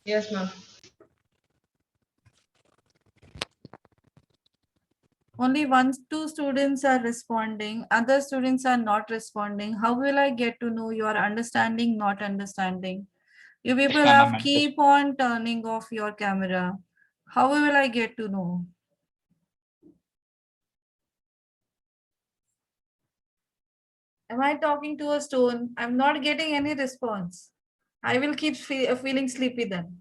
Yes, ma'am. Only 1-2 students are responding, other students are not responding. How will I get to know you are understanding, not understanding? You people have keep on turning off your camera. How will I get to know? Am I talking to a stone? I'm not getting any response. I will keep feeling sleepy then.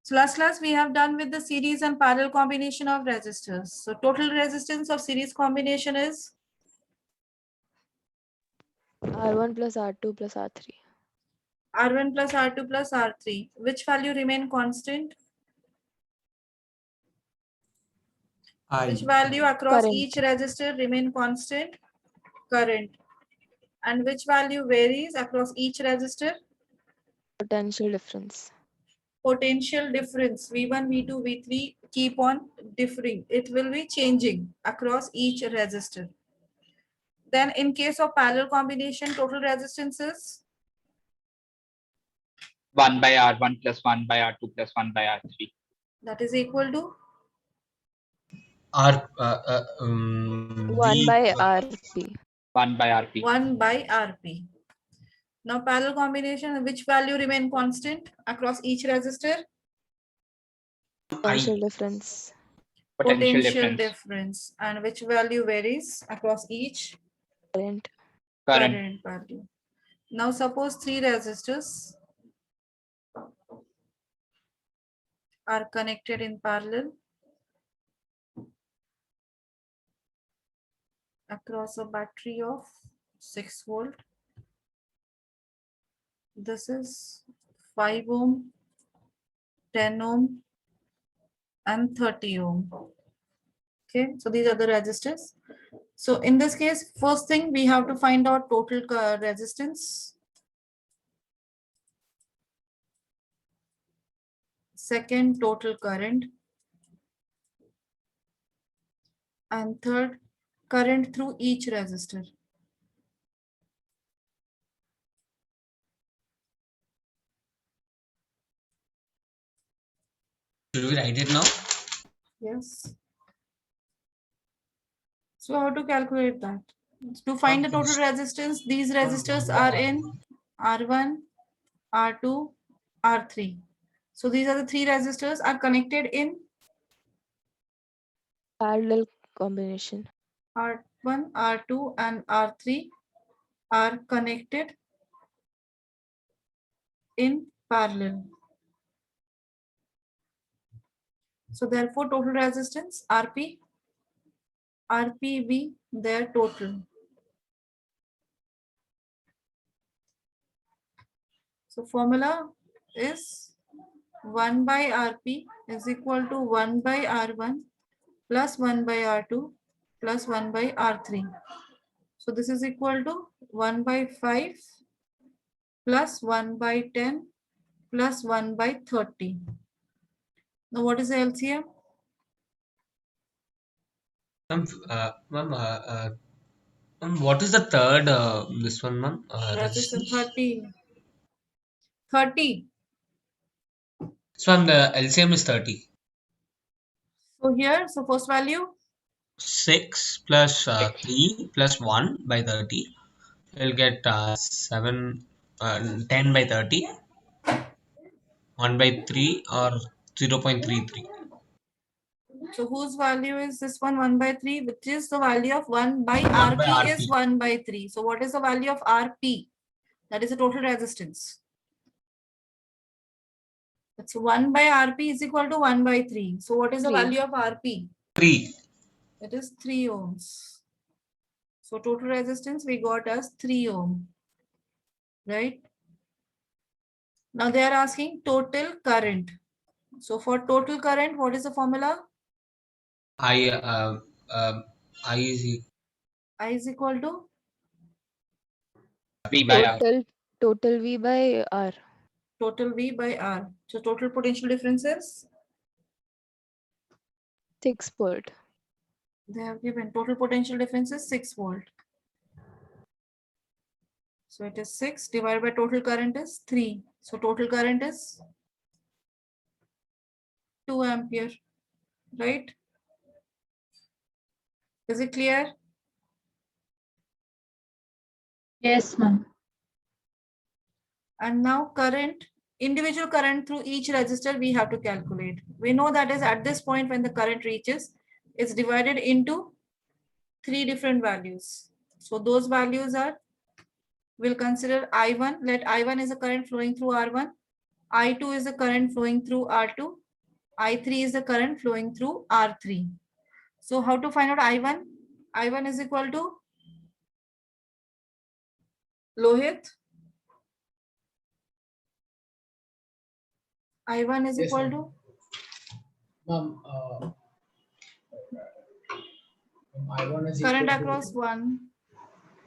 So last class we have done with the series and parallel combination of resistors. So total resistance of series combination is R1 plus R2 plus R3. R1 plus R2 plus R3. Which value remain constant? Which value across Current. each resistor remain constant? Current. And which value varies across each resistor? Potential difference. Potential difference V1, V2, V3 keep on differing. It will be changing across each resistor. Then in case of parallel combination, total resistance is 1 by R1 plus 1 by R2 plus 1 by R3. that is equal to 1 by RP. 1 by RP. 1 by RP. Now parallel combination, which value remain constant across each resistor? Potential difference. Potential difference. And which value varies across each? Current. Current value. Now suppose 3 resistors are connected in parallel across a battery of 6 volt. This is 5 ohm, 10 ohm, and 30 ohm. Okay, so these are the resistors. So in this case, first thing we have to find out total resistance. Second, total current. And third, current through each resistor. Should we write it now? Yes. So how to calculate that? To find the total resistance, these resistors are in R1, R2, R3. So these are the 3 resistors are connected in Parallel combination. R1, R2, and R3 are connected in parallel. So therefore total resistance RP be their total. So formula is 1 by Rp is equal to 1 by R1 plus 1 by R2 plus 1 by R3. So this is equal to 1 by 5 plus 1 by 10 plus 1 by 30. Now what is the LCM? What is the third this one, ma'am? Resistance 30. 30. So ma'am, the LCM is 30. So here, so first value 6 plus 3 plus 1 by 30. We'll get 10 by 30. 1 by 3 or 0.33. So whose value is this one? 1 by 3, which is the value of 1 by 1 by RP RP. is 1 by 3. So what is the value of RP? That is the total resistance. That's 1 by RP is equal to 1 by 3. So what is the 3. value of RP? 3. It is 3 ohms. So total resistance we got as 3 ohm. Right? Now they are asking total current. So for total current, what is the formula? I I is equal to V by R. Total V by R. total V by R. So total potential difference is 6 volt. They have given total potential difference is 6 volt. So it is 6 divided by total current is 3. So total current is 2 ampere, right? Is it clear? Yes, ma'am. And now current, individual current through each resistor we have to calculate. We know that is at this point when the current reaches, it's divided into 3 different values. So those values are, we'll consider I1, let I1 is a current flowing through R1, I2 is the current flowing through R2, I3 is the current flowing through R3. So how to find out I1? I1 is equal to Lohit. I1 is Yes, equal ma'am. to Ma'am, I1 is current equal to, across 1.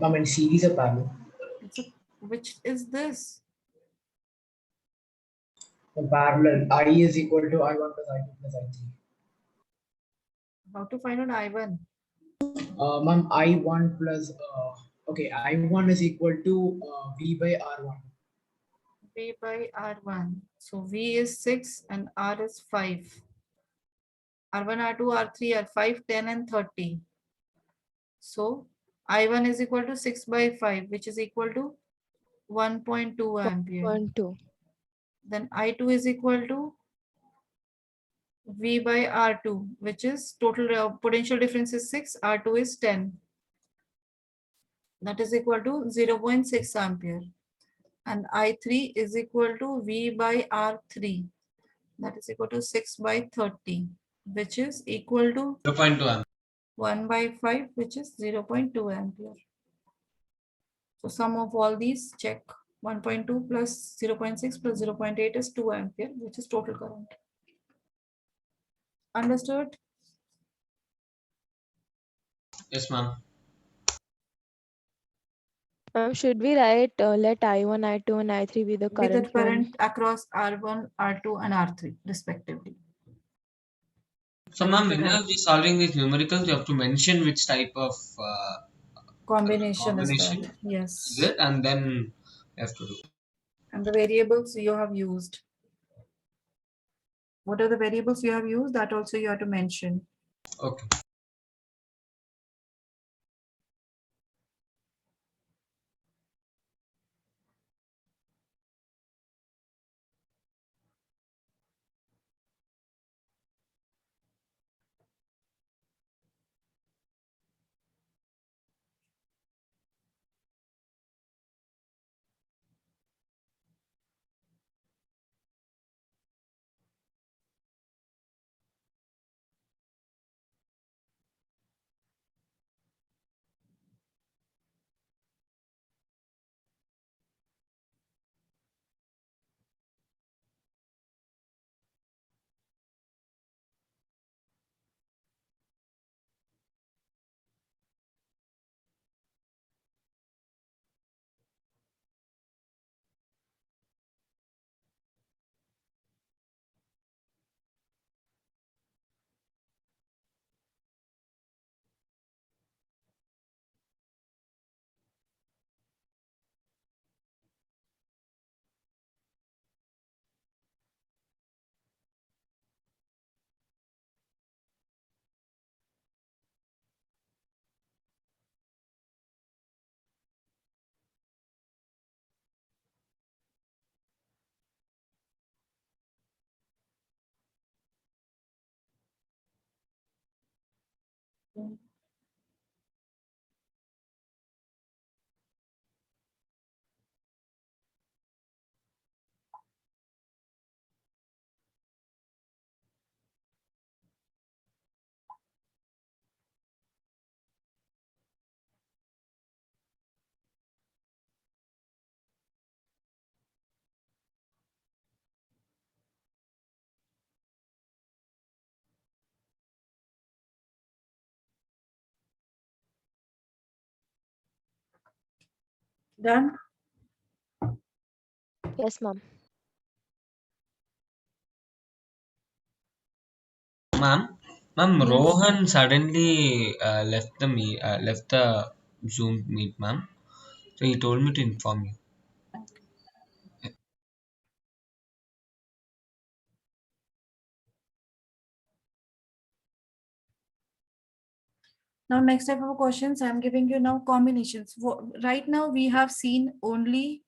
ma'am, in series or parallel? Which is this? In parallel, I is equal to I1 plus I2 plus I3. How to find out I1? Ma'am, I1 plus, okay, I1 is equal to V by R1. V by R1. So V is 6 and R is 5. R1, R2, R3 are 5, 10 and 30. So I1 is equal to 6 by 5, which is equal to 1.2 ampere. 1.2. Then I2 is equal to V by R2, which is total potential difference is 6, R2 is 10. That is equal to 0.6 ampere. And I3 is equal to V by R3. That is equal to 6 by 30, which is equal to 0.2 amp. 1 by 5, which is 0.2 ampere. So sum of all these, check. 1.2 plus 0.6 plus 0.8 is 2 ampere, which is total current. Understood? Yes, ma'am. Should we write let I1, I2, and I3 be the With current the flowing? current across R1, R2, and R3, respectively. So, I ma'am, think when I- you're solving these numericals, you have to mention which type of Combination is combination that. is Yes. it, and then you have to do. And the variables you have used. What are the variables you have used? That also you have to mention. Okay. Done? Yes, ma'am. Ma'am, Ma'am, Yes. Rohan suddenly left the Zoom meet, ma'am. So he told me to inform you. Now, next type of questions, I'm giving you now combinations. Right now, we have seen only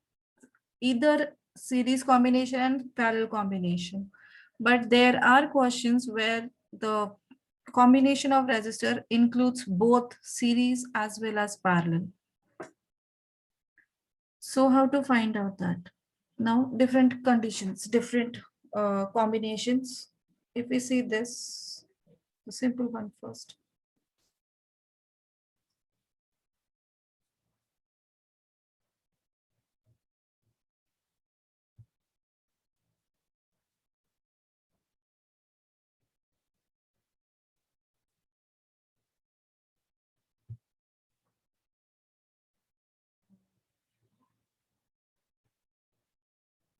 either series combination and parallel combination. But there are questions where the combination of resistor includes both series as well as parallel. So how to find out that? Now, different conditions, different combinations. If we see this, the simple one first.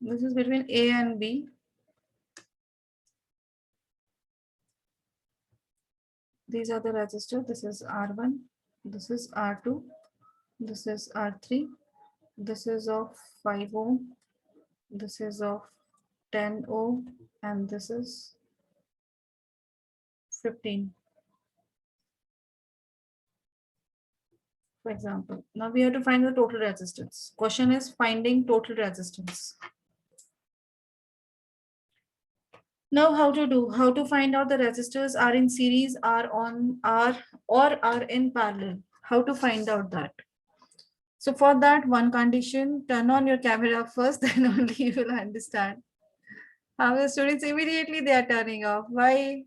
This is between A and B. These are the resistors. This is R1, this is R2, this is R3, this is of 5 ohm, this is of 10 ohm, and this is 15. For example, now we have to find the total resistance. Question is finding total resistance. Now how to do? How to find out the resistors are in series, are in parallel? How to find out that? So for that one condition, turn on your camera first, then only you will understand. How the students immediately they are turning off. Why?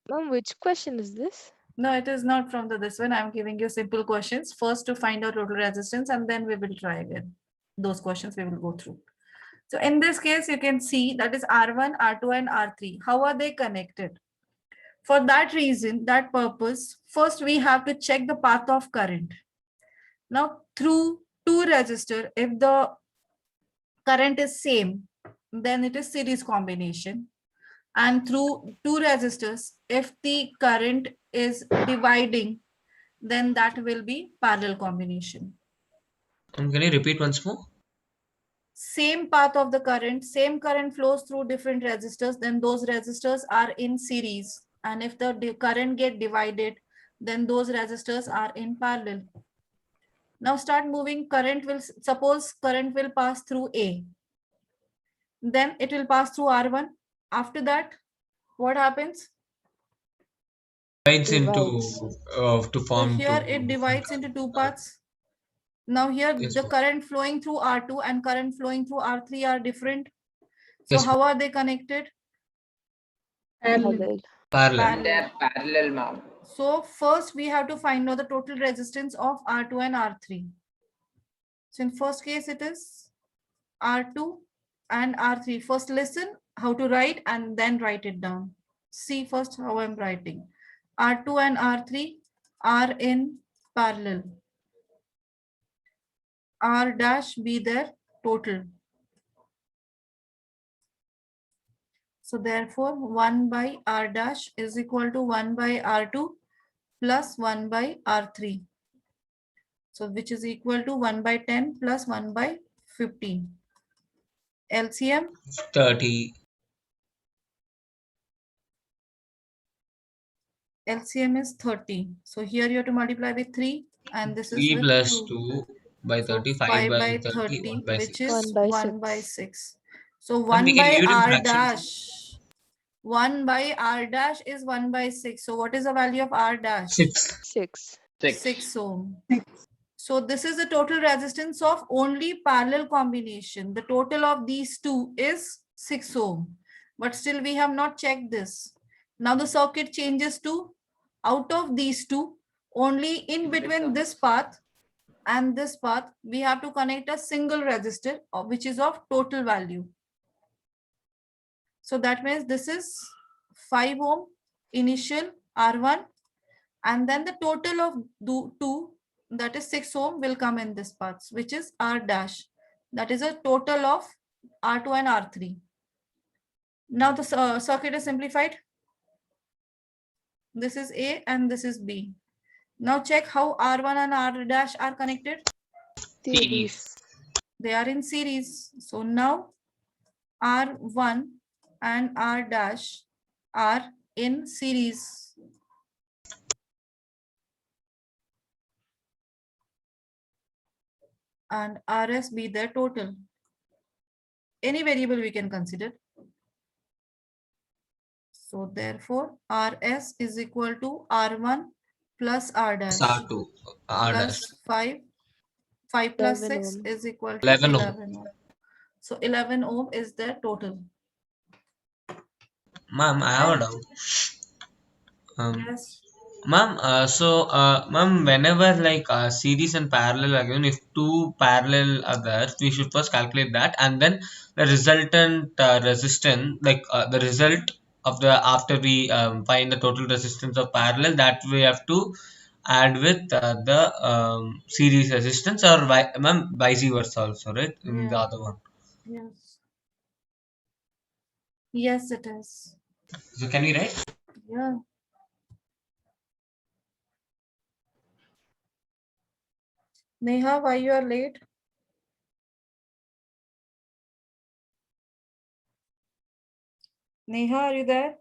Ma'am, which question is this? No, it is not from this one. I'm giving you simple questions first to find out total resistance, and then we will try again. Those questions we will go through. So in this case, you can see that is R1, R2, and R3. How are they connected? For that reason, that purpose, first we have to check the path of current. Now through two resistor, if the current is same, then it is series combination. And through two resistors, if the current is dividing, then that will be parallel combination. Can you repeat once more? Same path of the current, same current flows through different resistors, then those resistors are in series. And if the current get divided, then those resistors are in parallel. Now start moving, suppose current will pass through A. Then it will pass through R1. After that, what happens? Divides Divides. into to So form here two it different divides into two parts. Now here Yes, the ma'am. current flowing through R2 and current flowing through R3 are different. So Yes, how are they connected? Parallel. parallel. They're parallel, ma'am. So first we have to find out the total resistance of R2 and R3. So in first case it is R2 and R3. First listen how to write and then write it down. See first how I'm writing. R2 and R3 are in parallel. R dash be their total. So therefore 1 by R dash is equal to 1 by R2 plus 1 by R3. So which is equal to 1 by 10 plus 1 by 15. LCM 30. LCM is 30. So here you have to multiply with 3 and this is 3 with plus 2. 2 by So 30, 5 5 by by 30, 1 30, by which 6. 1 is by 1 by 6. 6. So And we 1 can by leave it in R fractions. dash. 1 by R dash is 1 by 6. So what is the value of R dash? 6. 6. 6 ohm. So this is the total resistance of only parallel combination. The total of these two is 6 ohm. But still we have not checked this. Now the circuit changes to out of these two, only in between this path and this path, we have to connect a single resistor which is of total value. So that means this is 5 ohm initial R1 and then the total of two, that is 6 ohm, will come in this path, which is R dash. That is a total of R2 and R3. Now the circuit is simplified. This is A and this is B. Now check how R1 and R dash are connected. Series. They are in series. So now R1 and R dash are in series. And RS be their total. Any variable we can consider. So therefore RS is equal to R1 plus R dash R2, R plus dash. 5. 5 plus 11 6 ohm. is equal to 11 ohm. 11 ohm. So 11 ohm is their total. Ma'am, I have a doubt. Yes. Ma'am, ma'am, whenever like series and parallel are given, if two parallel are there, we should first calculate that, and then the resultant resistance, like the result of the after we find the total resistance of parallel, that we have to add with the series resistance, or ma'am, vice versa also, right? In the Yeah. other one. Yes. Yes, it is. So can we write? Yeah. Neha, why you are late? Neha, are you there?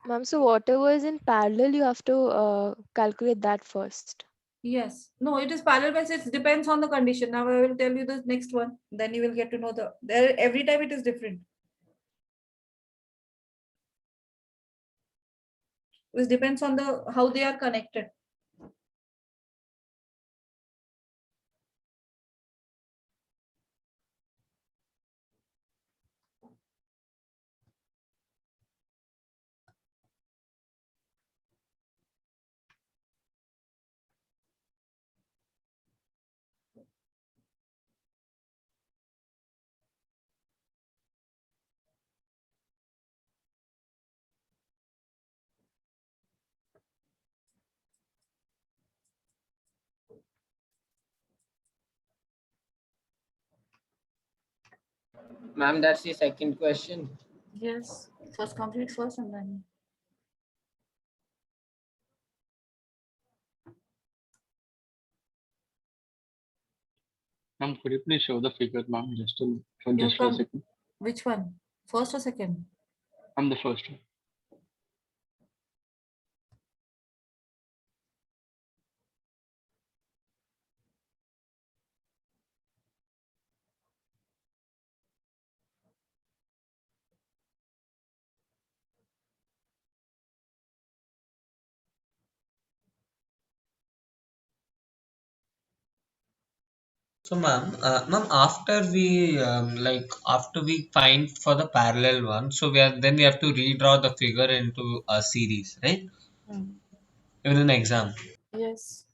Ma'am, so whatever is in parallel, you have to calculate that first. Yes. No, it is parallel bias. It depends on the condition. Now I will tell you the next one. Then you will get to know the there every time it is different. It depends on the how they are connected. Ma'am, that's the second question. Yes. First complete first and then. Ma'am, could you please show the figure, ma'am, just for You just for a come. second? Which one? First or second? I'm the first one. So, ma'am, after we after we find for the parallel one, so we have to redraw the figure into a series, right? Even in exam. Yes.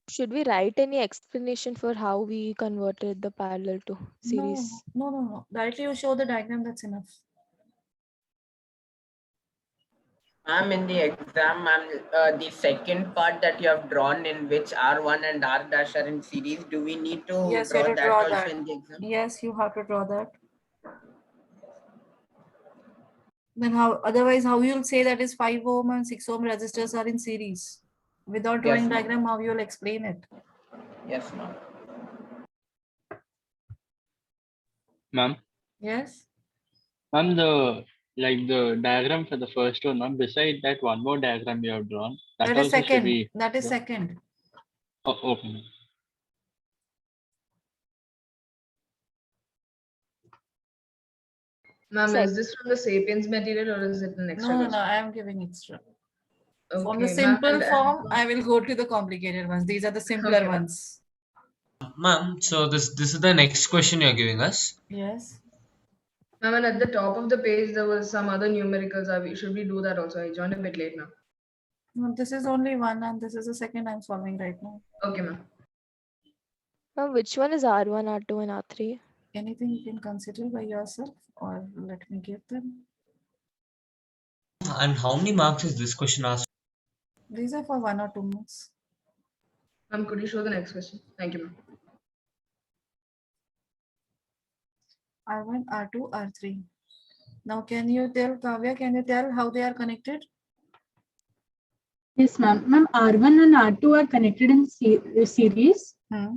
Should we write any explanation for how we converted the parallel to No, series? no. Directly you show the diagram, that's enough. Ma'am, in the exam, ma'am, the second part that you have drawn in which R1 and R dash are in series, do we need to Yes, you draw have to that draw also that. in the exam? Yes, you have to draw that. Then how, otherwise how you'll say that is 5 ohm and 6 ohm resistors are in series? Without drawing Yes, ma'am. diagram, how you'll explain it? Yes, ma'am. Ma'am, Yes. ma'am, the diagram for the first one, ma'am, beside that one more diagram you have drawn, that That is also should second. be. That is Yeah. second. Oh, okay, ma'am. Ma'am, Sec- is this from the Sapiens material or is it an extra? No, question? I am giving extra. From the Okay, ma'am, simple and form, I will go to the complicated ones. These are the simpler Okay, ma'am. ones. Ma'am, so this is the next question you're giving us. Yes. Ma'am, and at the top of the page there was some other numericals. Should we do that also? I joined a bit late now. No, this is only one and this is the second I'm solving right now. Okay, ma'am. Ma'am, which one is R1, R2, and R3? Anything you can consider by yourself or let me give them? and how many marks is this question asked? These are for 1 or 2 marks. Ma'am, could you show the next question? Thank you, ma'am. R1, R2, R3. Now, can you tell, Kavya, can you tell how they are connected? Yes, ma'am. Ma'am, R1 and R2 are connected in series, Hmm.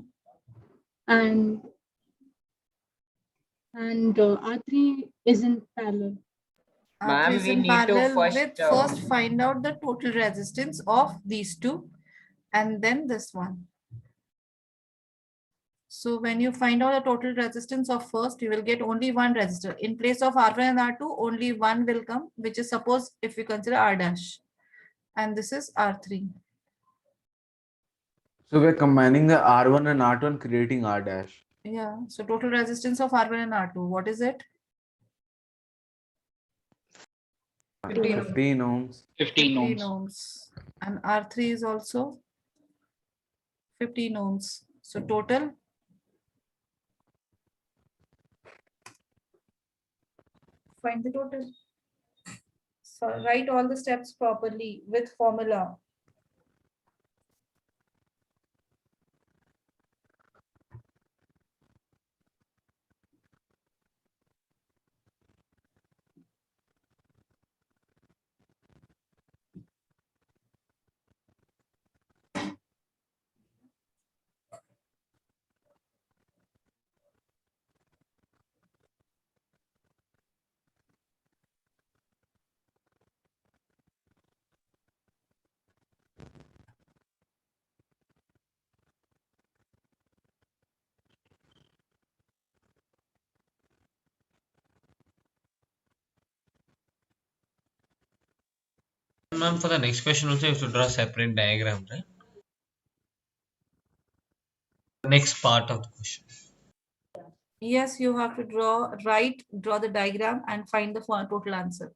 and R3 is in parallel. Ma'am, R3 is we in need to parallel first, with first find out the total resistance of these two and then this one. So when you find out the total resistance of first, you will get only one resistor. In place of R1 and R2, only one will come, which is suppose if we consider R dash. And this is R3. So we're combining the R1 and R2 and creating R dash. Yeah. So total resistance of R1 and R2, what is it? 15 ohms. 15 ohms. 15 15 ohms. ohms. And R3 is also 15 ohms. So total find the total. So write all the steps properly with formula. Ma'am, for the next question also you have to draw a separate diagram, right? The next part of the question. Yes, you have to draw the diagram and find the total answer.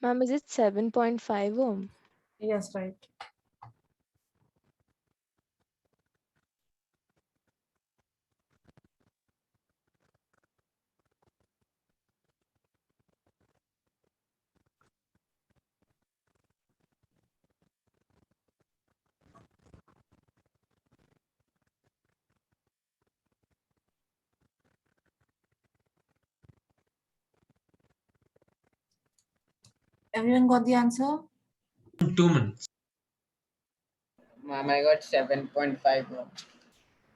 Ma'am, is it 7.5 ohm? Yes, right. Everyone got the answer? 2 minutes. ma'am, I got 7.5 ohms.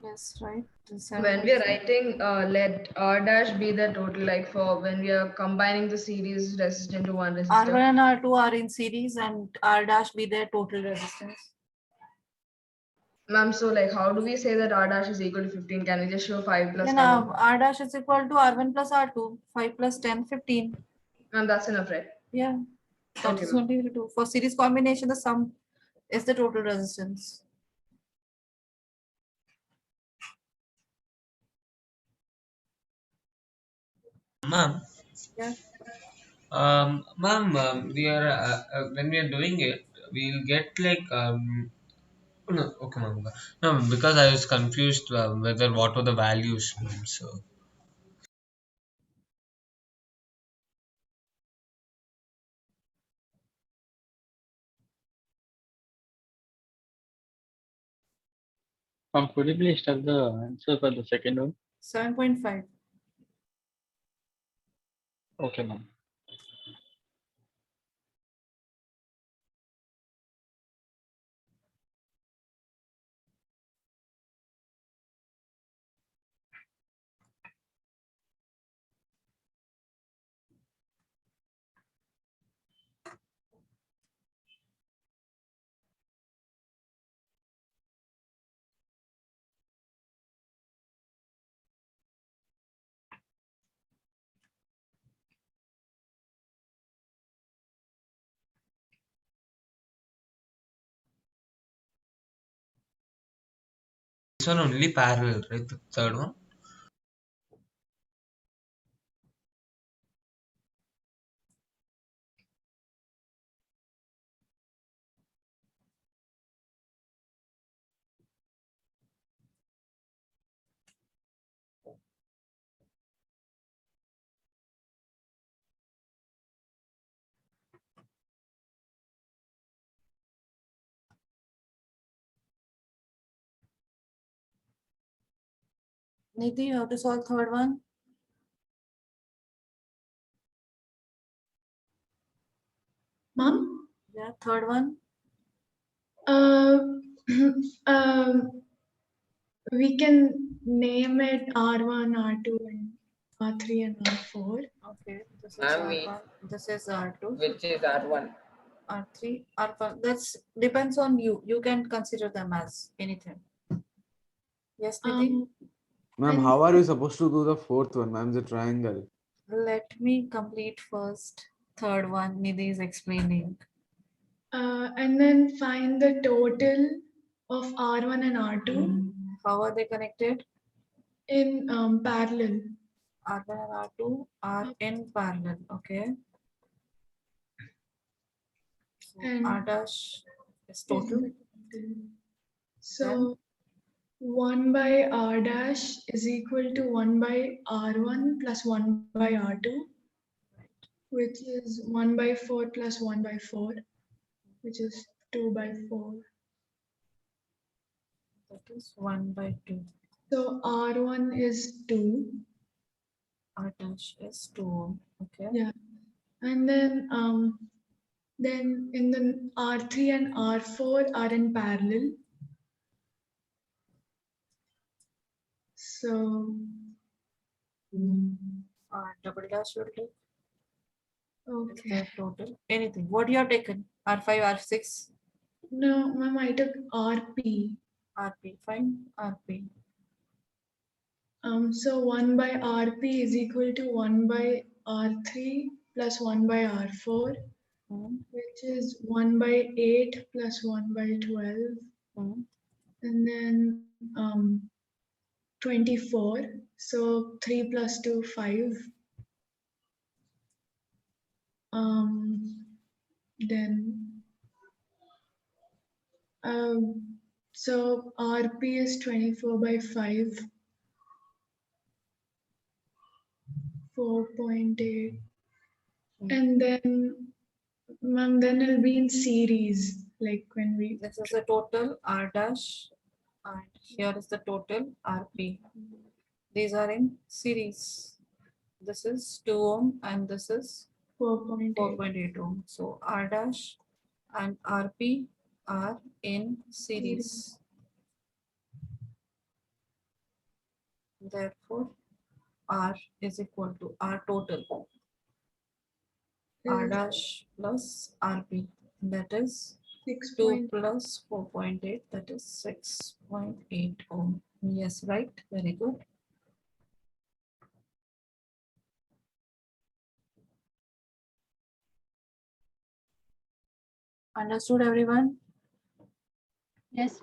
Yes, right. When we are writing, let R dash be the total, like for when we are combining the series resistor into one resistor. R1 and R2 are in series and R dash be their total resistance. Ma'am, so like how do we say that R dash is equal to 15? Can we just show 5 plus 10? Now R dash is equal to R1 plus R2, 5 plus 10, 15. Ma'am, that's enough, right? Yeah. That Okay, is ma'am. only we do. For series combination, the sum is the total resistance. Ma'am, Yeah. ma'am, we are when we are doing it, we'll get like no, okay, ma'am. No, because I was confused whether what were the values, ma'am. So Ma'am, could you please tell the answer for the second one? 7.5. Okay, ma'am. this one only parallel, right? The third one. Nidhi, how to solve third one? Mom? Yeah, third one. Um, we can name it R1, R2, and R3 and R4. Okay, this is Ma'am, we- R1, this is R2, Which is R1. R3, R1. That's depends on you. You can consider them as anything. Yes, Nidhi? Ma'am, how are we supposed to do the fourth one? Ma'am, the triangle. Let me complete first. Third one, Nidhi is explaining. And then find the total of R1 and R2 How are they connected? in parallel. R1 and R2 are in parallel. Okay. So And R dash is total. So 1 by R dash is equal to 1 by R1 plus 1 by R2, which is 1 by 4 plus 1 by 4, which is 2 by 4. That is 1 by 2. So R1 is 2. R dash is 2. Okay. Yeah. And then in the R3 and R4 are in parallel. So Double dash will do. okay. Is the total. Anything. What you have taken? R5, R6, No, ma'am, I took RP. RP. Fine. RP. So 1 by RP is equal to 1 by R3 plus 1 by R4, which is 1 by 8 plus 1 by 12, and then 24. So 3 plus 2, 5. Then so RP is 24 by 5, 4.8. And then, ma'am, then it'll be in series, like when we. This is the total R dash, and here is the total RP. These are in series. This is 2 ohm and this is 4.8 ohm. So R dash and RP are in series. Therefore, R is equal to R total. R dash plus RP, that is 2 plus 4.8, that is 6.8 ohm. Yes, right. Very good. Understood, everyone? Yes.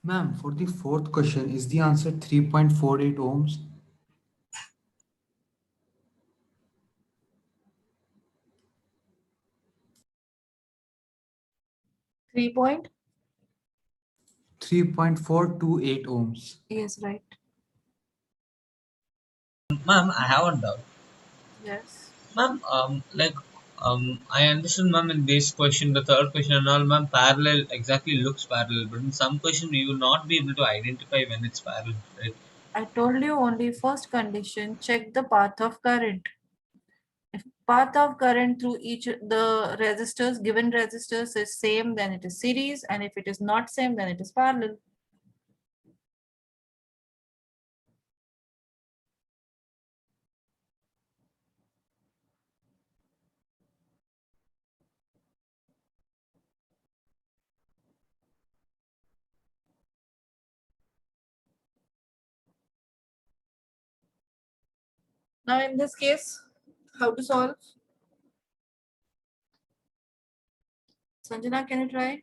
Ma'am, for the fourth question, is the answer 3.48 ohms? Three point? 3.428 ohms. Yes, right. Ma'am, I have a doubt. Yes. Ma'am, I understand, ma'am, in this question, the third question and all, ma'am, parallel exactly looks parallel, but in some question you will not be able to identify when it's parallel, right? I told you only first condition, check the path of current. If path of current through each the resistors, given resistors is same, then it is series, and if it is not same, then it is parallel. Now in this case, how to solve? Sanjana, can you try?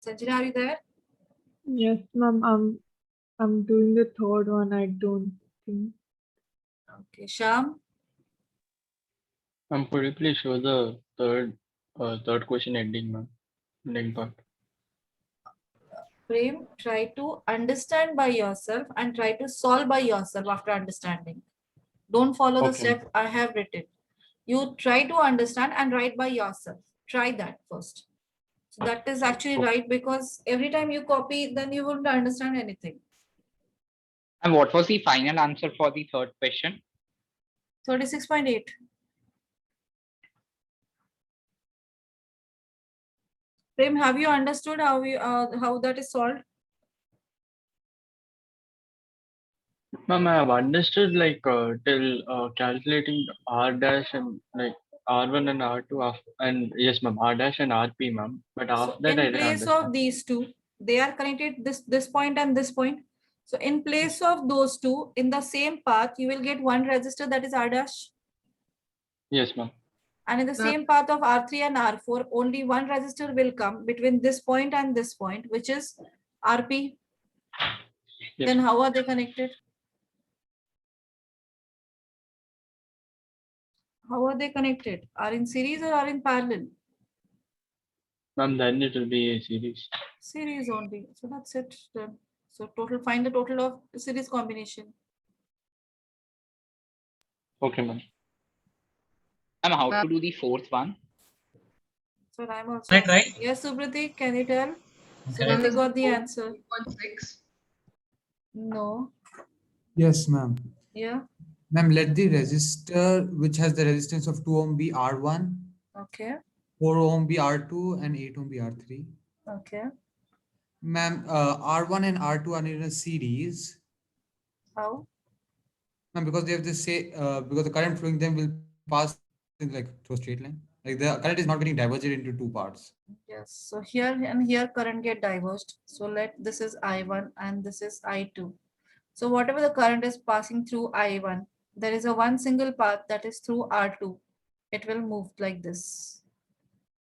Sanjana, are you there? Yes, ma'am. I'm doing the third one. I don't think. Okay, Sham. Could you please show the third question ending, ma'am? Ending part. Prem, try to understand by yourself and try to solve by yourself after understanding. Don't follow the Okay. step I have written. You try to understand and write by yourself. Try that first. So that is actually right, because every time you copy, then you wouldn't understand anything. And what was the final answer for the third question? 36.8. Prem, have you understood how that is solved? Ma'am, I have understood like till calculating R dash and like R1 and R2 and yes, ma'am, R dash and RP, ma'am. But So after that, I in didn't place understand. of these two, they are connected this point and this point. So in place of those two, in the same path, you will get one resistor, that is R dash. Yes, ma'am. And in the same path of R3 and R4, only one resistor will come between this point and this point, which is RP. Yes. Then how are they connected? How are they connected? Are in series or are in parallel? Ma'am, then it will be a series. Series only. So that's it. Then. So total, find the total of the series combination. Okay, ma'am. And how to do the fourth one? So I'm also Can I try? asking. Yes, Subrati, can you tell? Can I Subrati got the answer. 2.6. No. Yes, ma'am. Yeah. Ma'am, let the resistor which has the resistance of 2 ohm be R1, Okay. 4 ohm be R2, and 8 ohm be R3. Okay. Ma'am, R1 and R2 are in a series. How? Ma'am, because they have the because the current flowing them will pass in like through a straight line. Like the current is not getting diverged into two parts. Yes. So here and here current get diverged. So let this is I1 and this is I2. So whatever the current is passing through I1, there is a one single path that is through R2. It will move like this.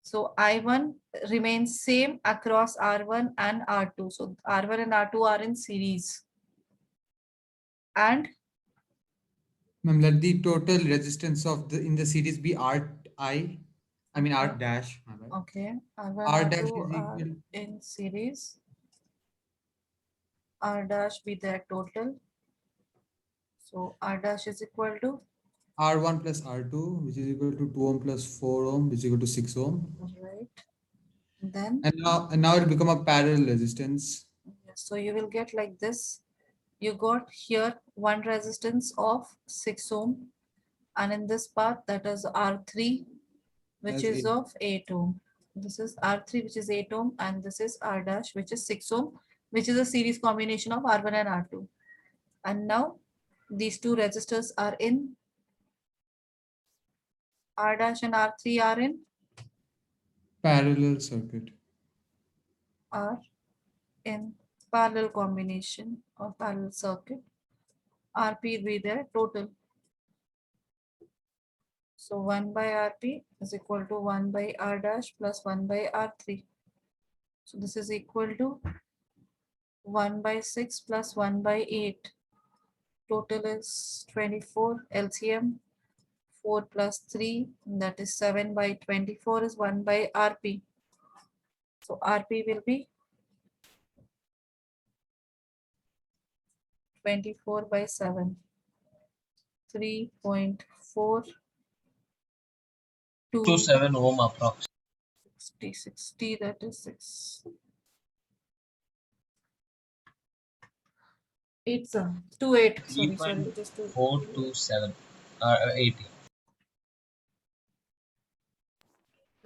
So I1 remains same across R1 and R2. So R1 and R2 are in series. And Ma'am, let the total resistance of the in the series be R dash. My bad. okay, R1 R dash R2 is are equal. in series. R dash be their total. So R dash is equal to R1 plus R2, which is equal to 2 ohm plus 4 ohm, which is equal to 6 ohm. right. Then And now it become a parallel resistance. so you will get like this. You got here one resistance of 6 ohm, and in this part that is R3, which That's is 8. of 8 ohm. This is R3, which is 8 ohm, and this is R dash, which is 6 ohm, which is a series combination of R1 and R2. And now these two resistors are in R dash and R3 are in Parallel circuit. are in parallel combination or parallel circuit. RP will be their total. So 1 by RP is equal to 1 by R dash plus 1 by R3. So this is equal to 1 by 6 plus 1 by 8. Total is 24. LCM 4 plus 3, that is 7 by 24 is 1 by RP. So RP will be 24 by 7. 3.4 to 7 ohm approx. 60, that is 6. 8, sir. 2, 8. Sorry, just 2. 427 80.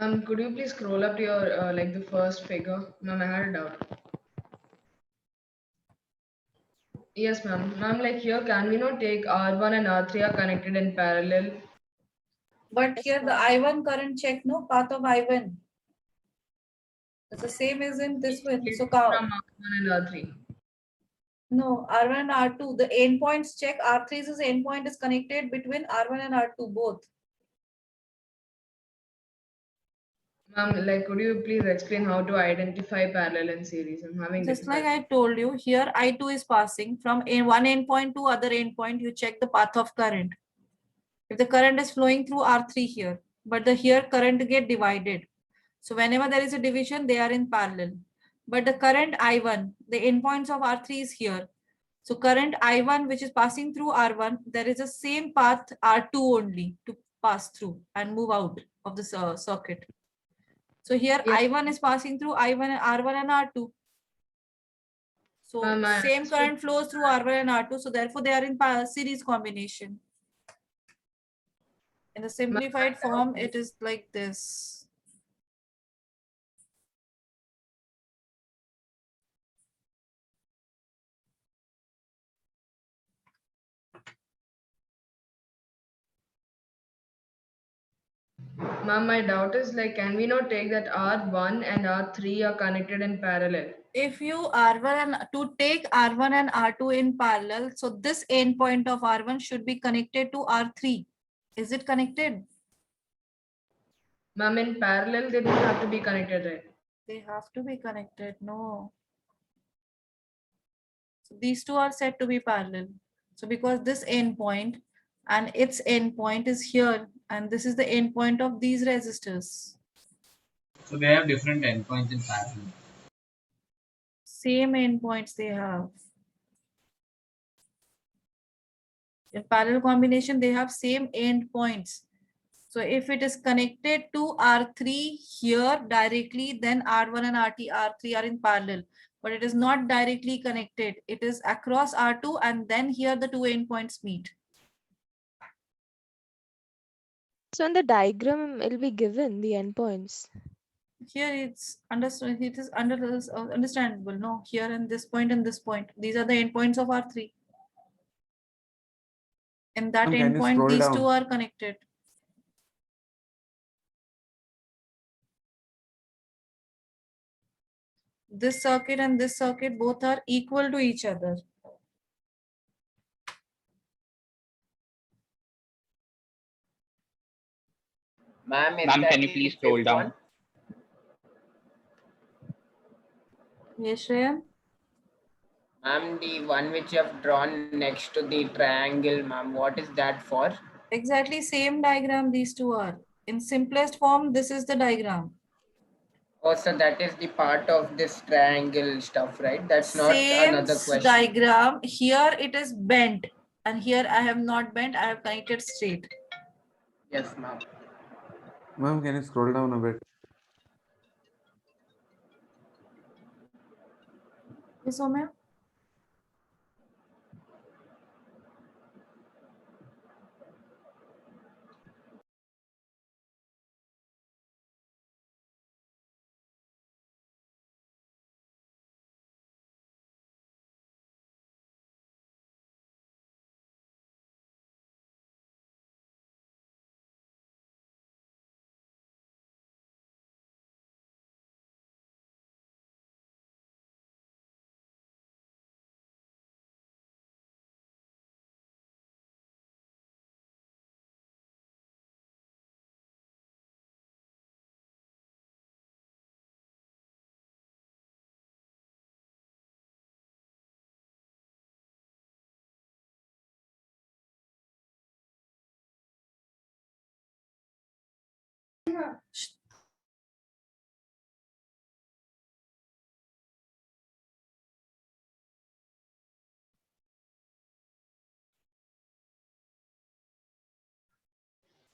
Ma'am, could you please scroll up to your like the first figure? Ma'am, I had a doubt. Yes, ma'am. Ma'am, like here, can we not take R1 and R3 are connected in parallel? But here the I1 current check, no? Path of I1. It's the same as in this one. So From R1 and R3. no, R1 and R2. The endpoints check. R3's endpoint is connected between R1 and R2 both. Like, could you please explain how to identify parallel and series? I'm having Just like difficulty. I told you, here I2 is passing from one endpoint to other endpoint. You check the path of current. If the current is flowing through R3 here, but the here current get divided. So whenever there is a division, they are in parallel. But the current I1, the endpoints of R3 is here. So current I1, which is passing through R1, there is a same path R2 only to pass through and move out of the circuit. So here I1 is passing through I1, R1 and R2. So same current flows through R1 and R2. So therefore they are in series combination. In the simplified form, it is like this. Ma'am, my doubt is like, can we not take that R1 and R3 are connected in parallel? If you R1 and to take R1 and R2 in parallel, so this endpoint of R1 should be connected to R3. Is it connected? Ma'am, in parallel, they don't have to be connected, right? They have to be connected. No. So these two are said to be parallel. So because this endpoint and its endpoint is here, and this is the endpoint of these resistors. So they have different endpoints in parallel. Same endpoints they have. In parallel combination, they have same endpoints. So if it is connected to R3 here directly, then R1 and R3 are in parallel. But it is not directly connected. It is across R2 and then here the two endpoints meet. So in the diagram, it'll be given the endpoints. Here it's understood. It is understandable. No, here and this point and this point. These are the endpoints of R3. In that Ma'am, can you endpoint, scroll these down? two are connected. This circuit and this circuit both are equal to each other. Ma'am, is Ma'am, that can you the please scroll fifth down? one? Yes, Shreya? Ma'am, the one which you have drawn next to the triangle, ma'am, what is that for? Exactly same diagram these two are. In simplest form, this is the diagram. Oh, so that is the part of this triangle stuff, right? That's not Same another question. diagram. Here it is bent. And here I have not bent. I have connected straight. Yes, ma'am. Ma'am, can you scroll down a bit? Yes, Omya?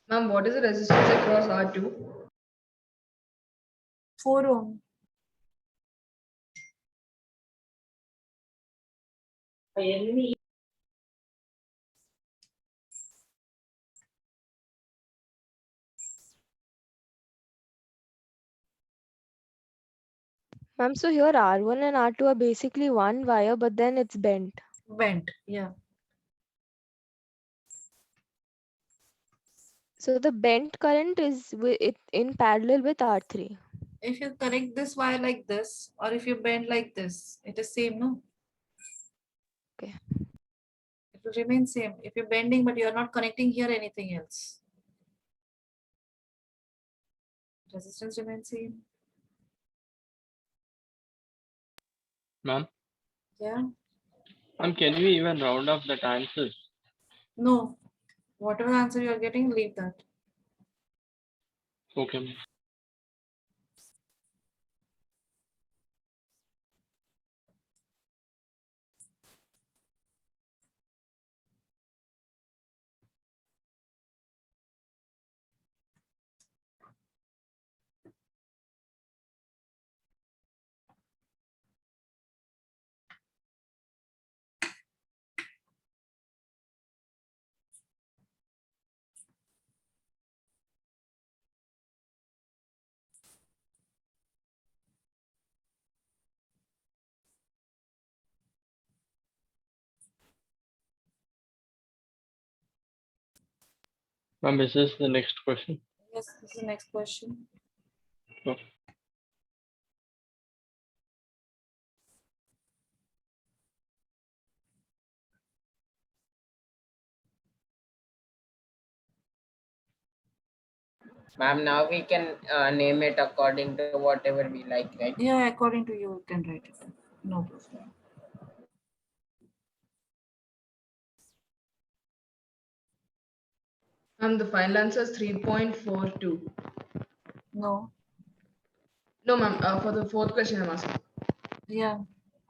Ma'am, what is the resistance across R2? 4 ohm. Ma'am, so here R1 and R2 are basically one wire, but then it's bent. Bent, yeah. So the bent current is in parallel with R3. If you connect this wire like this, or if you bend like this, it is same, no? Okay. It will remain same. If you're bending, but you are not connecting here anything else. Resistance remains same. Ma'am, Yeah. can we even round off that answers? No. Whatever answer you are getting, leave that. Okay, ma'am. Ma'am, is this the next question? Yes, this is the next question. Oh. Ma'am, now we can name it according to whatever we like, right? Yeah, according to you, you can write it. No problem. The final answer is 3.42. No. No, ma'am. For the fourth question, I'm asking. Yeah.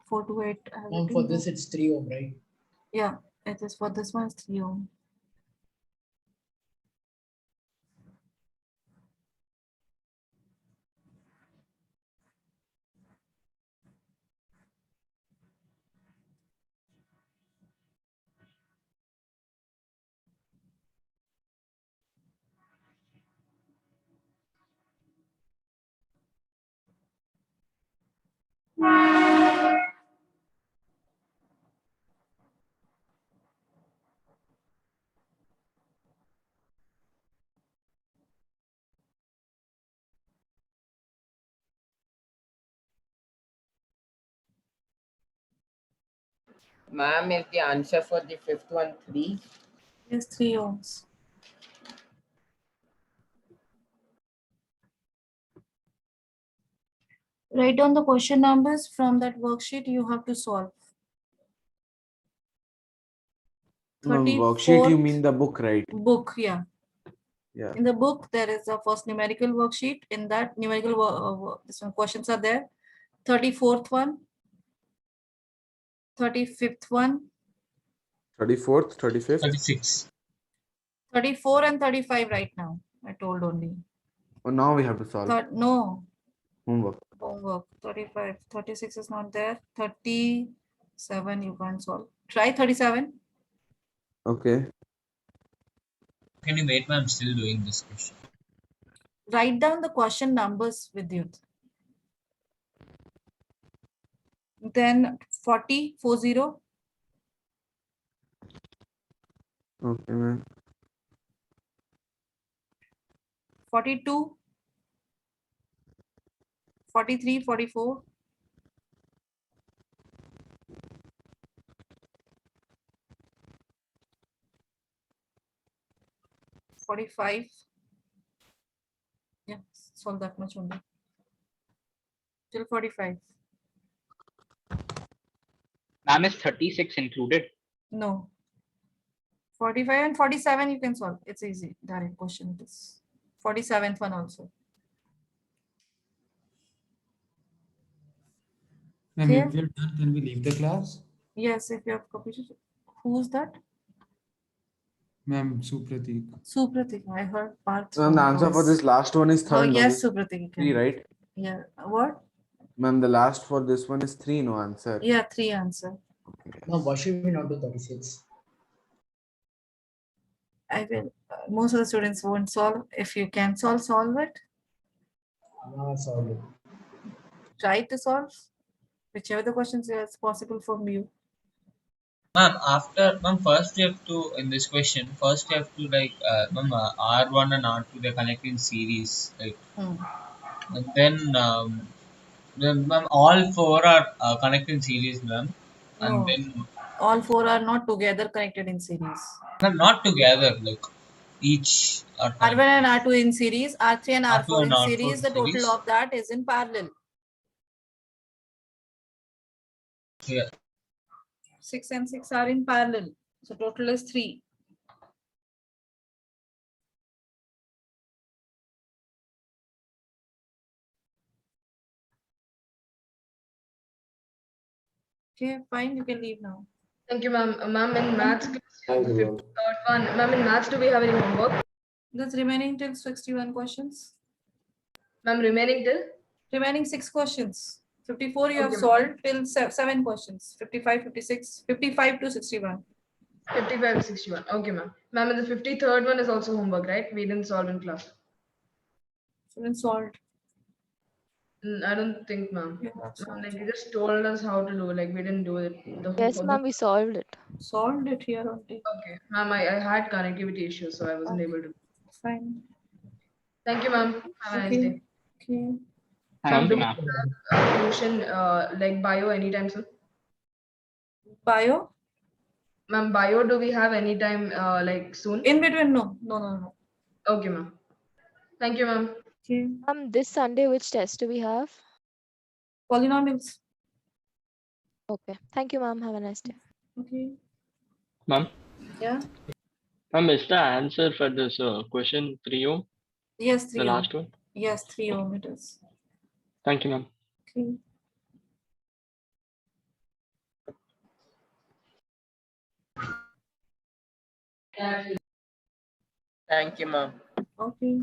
4 to 8. For this, it's 3 ohm, right? Yeah, it is for this one, it's 3 ohm. Ma'am, is the answer for the fifth one 3? Yes, 3 ohms. Write down the question numbers from that worksheet you have to solve. Worksheet, you 34th mean the book, right? Book, yeah. Yeah. In the book, there is a first numerical worksheet. In that numerical this one questions are there. 34th one, 35th one, 34th, 35th? 36. 34 and 35 right now. I told only. Oh, now we have to solve. No. Homework. Homework. 35. 36 is not there. 37 you can't solve. Try 37. Okay. Can you wait, ma'am? I'm still doing this question. Write down the question numbers with you. Then 40, 40. Okay, ma'am. 42, 43, 44. 45. Yeah, solve that much only. Till 45. Ma'am, is 36 included? No. 45 and 47 you can solve. It's easy. Direct question it is. 47th one also. Ma'am, Clear? if we're done, can we leave the class? Yes, if you have copied it. Who's that? Ma'am, Supratik. Supratik. I heard Parth. Ma'am, the answer for this last one is Oh, third. yes, no? Supratik. You 3, can. right? Yeah. What? Ma'am, the last for this one is 3, no answer. Yeah, 3 answer. No, why should we not do 36? I will. Most of the students won't solve. If you can solve it. No, solve it. Try to solve whichever the questions is possible from you. Ma'am, first you have to, in this question, first you have to R1 and R2, they're connected in series, right? And then ma'am, all 4 are connected in series, ma'am. And No. then All 4 are not together connected in series. ma'am, not together, like each are R1 and R2 in series, R3 and R2 R4 and in R4 series. The total series. of that is in parallel. Here. 6 and 6 are in parallel. So total is 3. Okay, fine. You can leave now. Thank you, ma'am. Ma'am, in maths, third one. Ma'am, in maths, do we have any homework? That's remaining till 61 questions. Ma'am, remaining till? Remaining 6 questions. 54 you have Okay, ma'am. solved till 7 questions. 55, 56, 55 to 61. 55 to 61. Okay, ma'am. Ma'am, and the 53rd one is also homework, right? We didn't solve in class. It's solved. I don't think, ma'am. Ma'am, like you just told us how to do. Like we didn't do it. Yes, ma'am, we solved it. Solved it here only. Okay, ma'am. I had connectivity issues, so I wasn't able to. Fine. Thank you, ma'am. Have a nice Okay. day. Okay. Thank Do you, we ma'am. have tuition like bio anytime soon? Bio? Ma'am, bio do we have anytime like soon? In between, no. No. Okay, ma'am. Thank you, ma'am. Okay. This Sunday, which test do we have? Polynomials. Okay. Thank you, ma'am. Have a nice day. Okay. Ma'am, Yeah. ma'am, is the answer for this question 3 ohm? Yes, 3 The ohm. last one? Yes, 3 ohm it is. Thank you, ma'am. Okay. Thank you, ma'am. Okay.